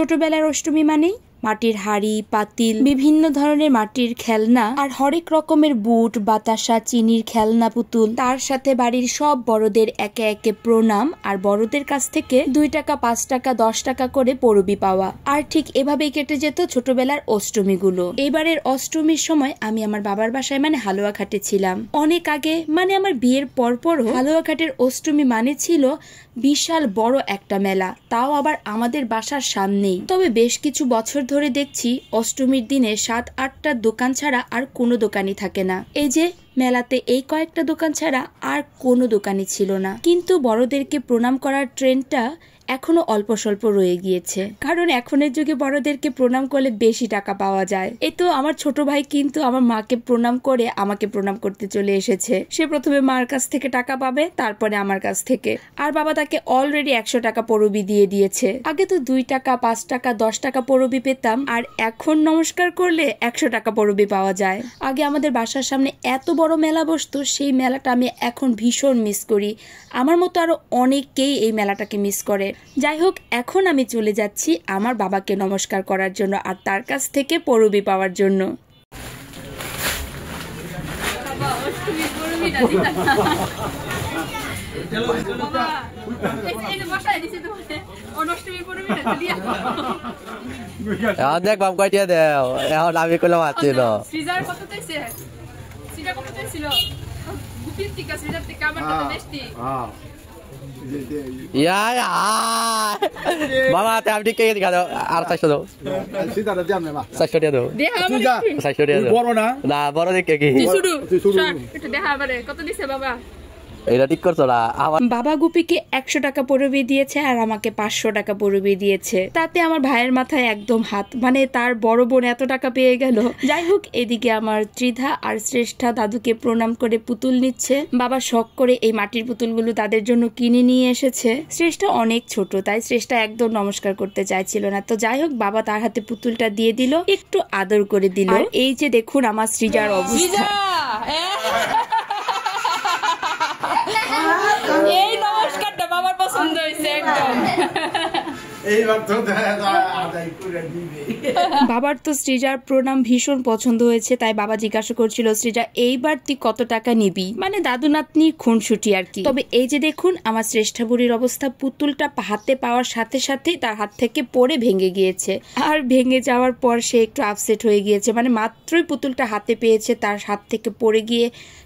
ছোটবেলার অষ্টমী মানেই মাটির হাড়ি পাতিল বিভিন্ন ধরনের মাটির খেলনা আর হরেক রকমের বুট বাতাসা চিনির খেলনা পুতুল তার সাথে বাড়ির সব বড়দের একে একে প্রণাম আর বড়দের কাছ থেকে 2 টাকা 5 টাকা 10 টাকা করে পরবি পাওয়া। আর ঠিক এভাবেই কেটে যেত ছোটবেলার অষ্টমীগুলো। এবারের অষ্টমীর সময় আমি আমার বাবার বাসায় মানে হালুয়াঘাটে ছিলাম। অনেক আগে মানে আমার বিয়ের পরপরও হালুয়াঘাটের অষ্টমী মানে ছিল বিশাল বড় একটা মেলা, তাও আবার আমাদের বাসার সামনেই। তবে বেশ কিছু বছর ধরে দেখছি অষ্টমীর দিনে 7-8টা দোকান ছাড়া আর কোনো দোকানই থাকে না। এই যে মেলাতে এই কয়েকটা দোকান ছাড়া আর কোনো দোকানই ছিল না। কিন্তু বড়দেরকে প্রণাম করার ট্রেন্ডটা এখনো অল্প স্বল্প রয়ে গিয়েছে, কারণ এখনের যুগে বড়দেরকে প্রণাম করলে বেশি টাকা পাওয়া যায়। এই তো আমার ছোট ভাই কিন্তু আমার মাকে প্রণাম করে আমাকে প্রণাম করতে চলে এসেছে। সে প্রথমে মার কাছ থেকে টাকা পাবে, তারপরে আমার কাছ থেকে। আর বাবা তাকে অলরেডি 100 টাকা পরবি দিয়ে দিয়েছে। আগে তো 2 টাকা 5 টাকা 10 টাকা পরবি পেতাম, আর এখন নমস্কার করলে 100 টাকা পরবি পাওয়া যায়। আগে আমাদের বাসার সামনে এত বড় মেলা বসতো, সেই মেলাটা আমি এখন ভীষণ মিস করি। আমার মতো আরো অনেকেই এই মেলাটাকে মিস করে। যাই হোক, এখন আমি চলে যাচ্ছি আমার বাবাকে নমস্কার করার জন্য আর তার কাছ থেকে পরবি পাওয়ার জন্য। দেখ বাপ কয়টিয়া দেও, এখন আমি কইলাম আছে না ফ্রিজার কত চাইছে? সিটা কত চাইছিল? গুপির টিকা ফ্রিজার টিকা আমার কত বেশি? মামা আমি ঠিক কে দাও আর 400 দাও। সিটাটা দিয়াম না মা। 400 টাকা দাও। দেখা আমার 400 টাকা দাও। বড় না? না বড় দেখে কি? শুরু একটু দেখা আমারে কত দিছে বাবা? এটা ঠিক করছো না? আমার বাবা গুপিকে 100 টাকা পরবি দিয়েছে আর আমাকে 500 টাকা পরবি দিয়েছে। তাতে আমার ভাইয়ের মাথায় একদম হাত, মানে তার বড় বোন এত টাকা পেয়ে গেল। যাই হোক, এদিকে আমার ত্রিধা আর শ্রেষ্ঠা দাদুকে প্রণাম করে পুতুল নিচ্ছে। বাবা শখ করে এই মাটির পুতুলগুলো তাদের জন্য কিনে নিয়ে এসেছে। শ্রেষ্ঠা অনেক ছোট, তাই শ্রেষ্ঠা একদম নমস্কার করতে চাইছিল না। তো যাই হোক, বাবা তার হাতে পুতুলটা দিয়ে দিল, একটু আদর করে দিল। আর এই যে দেখুন আমার সৃজার অবস্থা। এই নমস্কারটা বাবার পছন্দ হয়েছে একদম। বাবার তো সৃজার প্রণাম ভীষণ পছন্দ হয়েছে, তাই বাবা জিজ্ঞাসা করছিল, সৃজা এইবার তুই কত টাকা নিবি? মানে দাদু নাতনি খুনসুটি আর কি। তবে এই যে দেখুন আমার শ্রেষ্ঠা বুড়ির অবস্থা, পুতুলটা হাতে পাওয়ার সাথে সাথেই তার হাত থেকে পড়ে ভেঙে গিয়েছে। আর ভেঙে যাওয়ার পর সে একটু আপসেট হয়ে গিয়েছে, মানে মাত্রই পুতুলটা হাতে পেয়েছে তার হাত থেকে পড়ে গিয়ে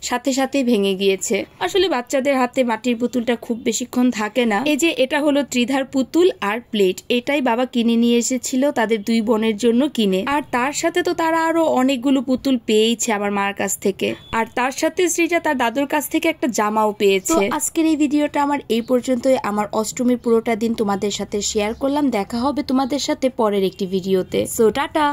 সাথে সাথেই ভেঙে গিয়েছে। আসলে বাচ্চাদের হাতে মাটির পুতুলটা খুব বেশিক্ষণ থাকে না। এই যে এটা হলো ত্রিধার পুতুল আর প্লেট, এটাই বাবা কিনে নিয়ে এসেছিল তাদের 2 বোনের জন্য কিনে। আর তার সাথে তো তারা আরো অনেকগুলো পুতুল পেয়েছে আমার মার কাছ থেকে। আর তার সাথে সৃজা তার দাদুর কাছ থেকে একটা জামাও পেয়েছে। আজকের এই ভিডিওটা আমার এই পর্যন্তই। আমার অষ্টমীর পুরোটা দিন তোমাদের সাথে শেয়ার করলাম। দেখা হবে তোমাদের সাথে পরের একটি ভিডিওতে। So tata.